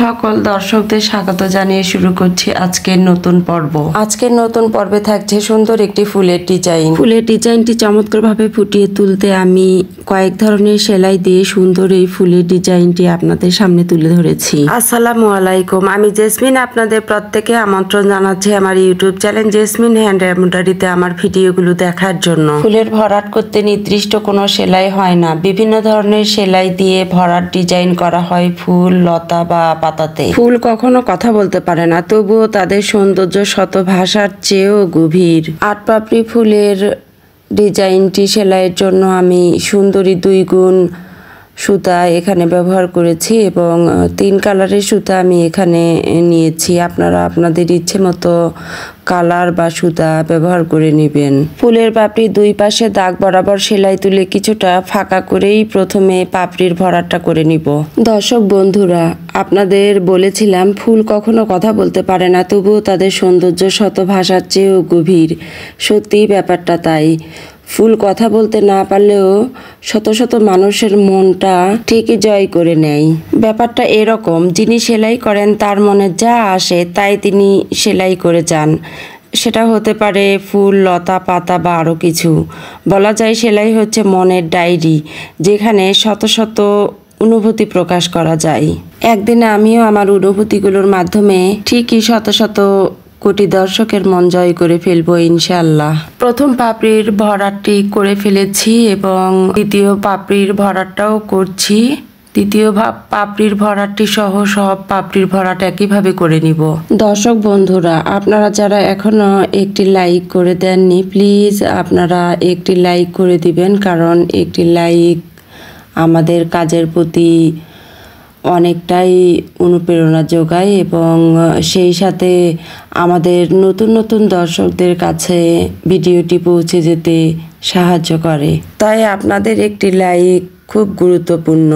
সকল দর্শকদের স্বাগত জানিয়ে শুরু করছি আজকের নতুন পর্ব। আজকের নতুন পর্বে থাকছে সুন্দর একটি ফুলের ডিজাইন। ফুলের ডিজাইনটি চমৎকারভাবে ফুটিয়ে তুলতে আমি কয়েক ধরনের সেলাই দিয়ে সুন্দর এই ফুলের ডিজাইনটি আপনাদের সামনে তুলে ধরেছি। আসসালামু আলাইকুম, আমি জেসমিন। আপনাদের প্রত্যেকে আমন্ত্রণ জানাচ্ছি আমার ইউটিউব চ্যানেল জেসমিন হ্যান্ড এমব্রয়ডারিতে আমার ভিডিওগুলো দেখার জন্য। ফুলের ভরাট করতে নির্দিষ্ট কোনো সেলাই হয় না, বিভিন্ন ধরনের সেলাই দিয়ে ভরাট ডিজাইন করা হয় ফুল, লতা বা পাতাতে। ফুল কখনো কথা বলতে পারে না, তবুও তাদের সৌন্দর্য শত ভাষার চেয়েও গভীর। আট পাপড়ি ফুলের ডিজাইনটি সেলাইয়ের জন্য আমি সুন্দরী 2 গুণ সুতা এখানে ব্যবহার করেছি এবং 3 কালারের সুতা আমি এখানে নিয়েছি। আপনারা আপনাদের ইচ্ছে মতো কালার বা সুতা ব্যবহার করে নেবেন। ফুলের পাপড়ির 2 পাশে দাগ বরাবর সেলাই তুলে কিছুটা ফাঁকা করেই প্রথমে পাপড়ির ভরাটটা করে নিব। দর্শক বন্ধুরা, আপনাদের বলেছিলাম ফুল কখনো কথা বলতে পারে না, তবুও তাদের সৌন্দর্য শত ভাষার চেয়েও গভীর। সত্যিই ব্যাপারটা তাই। ফুল কথা বলতে না পারলেও শত শত মানুষের মনটা ঠিকই জয় করে নেয়। ব্যাপারটা এরকম, যিনি সেলাই করেন তার মনে যা আসে তাই তিনি সেলাই করে যান। সেটা হতে পারে ফুল, লতা, পাতা বা আরও কিছু। বলা যায় সেলাই হচ্ছে মনের ডায়েরি, যেখানে শত শত অনুভূতি প্রকাশ করা যায়। একদিনে আমিও আমার অনুভূতিগুলোর মাধ্যমে ঠিকই শত শত কোটি দর্শকের মন জয় করে ফেলবো ইনশাআল্লাহ। প্রথম পাপড়ির ভরাটটি করে ফেলেছি এবং দ্বিতীয় পাপড়ির ভরাটটাও করছি। দ্বিতীয় পাপড়ির ভরাটটি সহ সব পাপড়ির ভরাট একইভাবে করে নিব। দর্শক বন্ধুরা, আপনারা যারা এখনো একটি লাইক করে দেননি, প্লিজ আপনারা একটি লাইক করে দিবেন, কারণ একটি লাইক আমাদের কাজের প্রতি অনেকটাই অনুপ্রেরণা যোগায় এবং সেই সাথে আমাদের নতুন নতুন দর্শকদের কাছে ভিডিওটি পৌঁছে যেতে সাহায্য করে। তাই আপনাদের একটি লাইক খুব গুরুত্বপূর্ণ।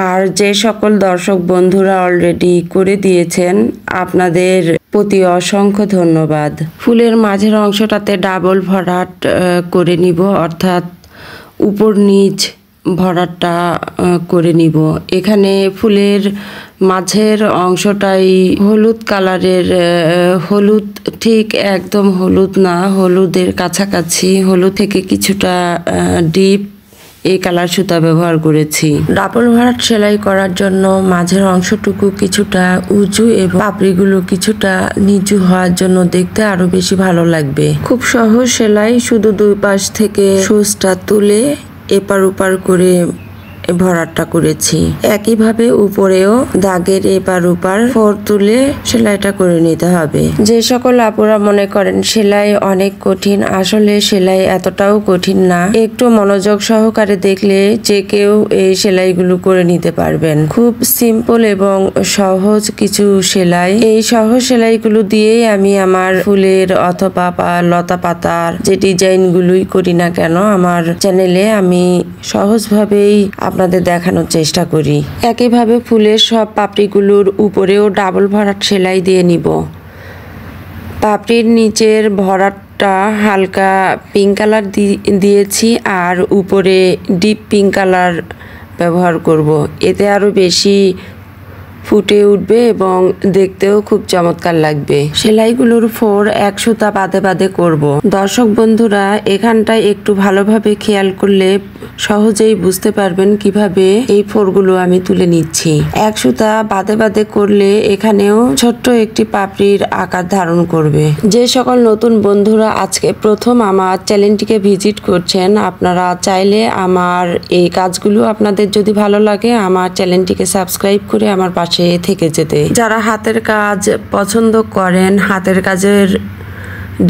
আর যে সকল দর্শক বন্ধুরা অলরেডি করে দিয়েছেন, আপনাদের প্রতি অসংখ্য ধন্যবাদ। ফুলের মাঝের অংশটাতে ডাবল ভরাট করে নিব, অর্থাৎ উপর নিচ ভরাটটা করে নিব। এখানে ফুলের মাঝের অংশটাই হলুদ কালারের, হলুদ ঠিক একদম হলুদ না, হলুদের কাছাকাছি, হলুদ থেকে কিছুটা ডিপ এই কালার সুতা ব্যবহার করেছি। ডাবল ভরাট সেলাই করার জন্য মাঝের অংশটুকু কিছুটা উঁচু এবং পাপড়িগুলো কিছুটা নিচু হওয়ার জন্য দেখতে আরো বেশি ভালো লাগবে। খুব সহজ সেলাই, শুধু 2 পাশ থেকে সুচটা তুলে এপার ওপার করে ভরাটটা করেছি। একইভাবে উপরেও দাগের এপার ওপার ফোর তুলে সেলাইটা করে নিতে হবে। যে সকল আপুরা মনে করেন সেলাই অনেক কঠিন, আসলে সেলাই এতটাও কঠিন না। একটু মনোযোগ সহকারে দেখলে যে কেউ এই সেলাইগুলো করে নিতে পারবেন। খুব সিম্পল এবং সহজ কিছু সেলাই। এই সহজ সেলাইগুলো দিয়েই আমি আমার ফুলের অথবা লতা পাতার যে ডিজাইনগুলোই করি না কেন আমার চ্যানেলে আমি সহজভাবেই আপনাদের দেখানোর চেষ্টা করি। একইভাবে ফুলের সব পাপড়িগুলোর উপরেও ডাবল ভরাট সেলাই দিয়ে নিব। পাপড়ির নিচের ভরাটটা হালকা পিঙ্ক কালার দিয়েছি আর উপরে ডিপ পিঙ্ক কালার ব্যবহার করব। এতে আরো বেশি ফুটে উঠবে এবং দেখতেও খুব চমৎকার লাগবে। সেলাইগুলোর ফোর 1 সুতা বাদে বাদে করব। দর্শক বন্ধুরা, এখানটায় একটু ভালোভাবে খেয়াল করলে সহজেই বুঝতে পারবেন কিভাবে এই ফোরগুলো আমি তুলে নিচ্ছি। 1 সুতা বাদে বাদে করলে এখানেও ছোট্ট একটি পাপড়ির আকার ধারণ করবে। যে সকল নতুন বন্ধুরা আজকে প্রথম আমার চ্যানেলটিকে ভিজিট করছেন, আপনারা চাইলে আমার এই কাজগুলো আপনাদের যদি ভালো লাগে আমার চ্যানেলটিকে সাবস্ক্রাইব করে আমার পাশে থেকে যেতে। যারা হাতের কাজ পছন্দ করেন, হাতের কাজের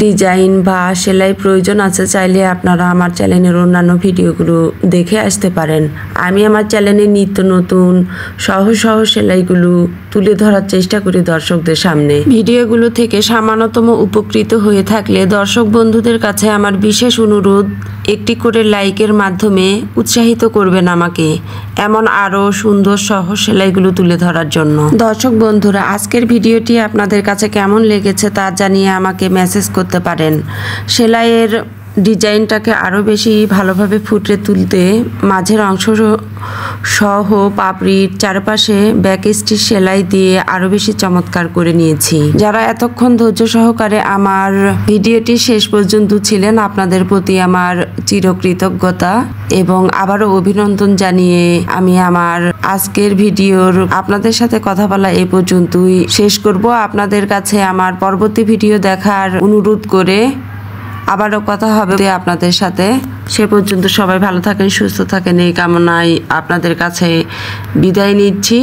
ডিজাইন বা সেলাই প্রয়োজন আছে, চাইলে আপনারা আমার চ্যানেলের অন্যান্য ভিডিওগুলো দেখে আসতে পারেন। আমি আমার চ্যানেলে নিত্য নতুন সহজ সহজ সেলাইগুলো তুলে ধরার চেষ্টা করি দর্শকদের সামনে। ভিডিওগুলো থেকে সামান্যতম উপকৃত হয়ে থাকলে দর্শক বন্ধুদের কাছে আমার বিশেষ অনুরোধ, একটি করে লাইকের মাধ্যমে উৎসাহিত করবেন আমাকে এমন আরো সুন্দর সহজ সেলাইগুলো তুলে ধরার জন্য। দর্শক বন্ধুরা, আজকের ভিডিওটি আপনাদের কাছে কেমন লেগেছে তা জানিয়ে আমাকে মেসেজ করতে পারেন। সেলাইয়ের ডিজাইনটাকে আরও বেশি ভালোভাবে ফুটিয়ে তুলতে মাঝের অংশ সহ পাপড়ির চারপাশে ব্যাক স্টিচ সেলাই দিয়ে আরও বেশি চমৎকার করে নিয়েছি। যারা এতক্ষণ ধৈর্য সহকারে আমার ভিডিওটি শেষ পর্যন্ত ছিলেন, আপনাদের প্রতি আমার চিরকৃতজ্ঞতা এবং আবারও অভিনন্দন জানিয়ে আমি আমার আজকের ভিডিওর আপনাদের সাথে কথা বলা এই পর্যন্তই শেষ করব। আপনাদের কাছে আমার পরবর্তী ভিডিও দেখার অনুরোধ করে আবারও কথা হবে আপনাদের সাথে। সে পর্যন্ত সবাই ভালো থাকেন, সুস্থ থাকেন এই কামনায় আপনাদের কাছে বিদায় নিচ্ছি।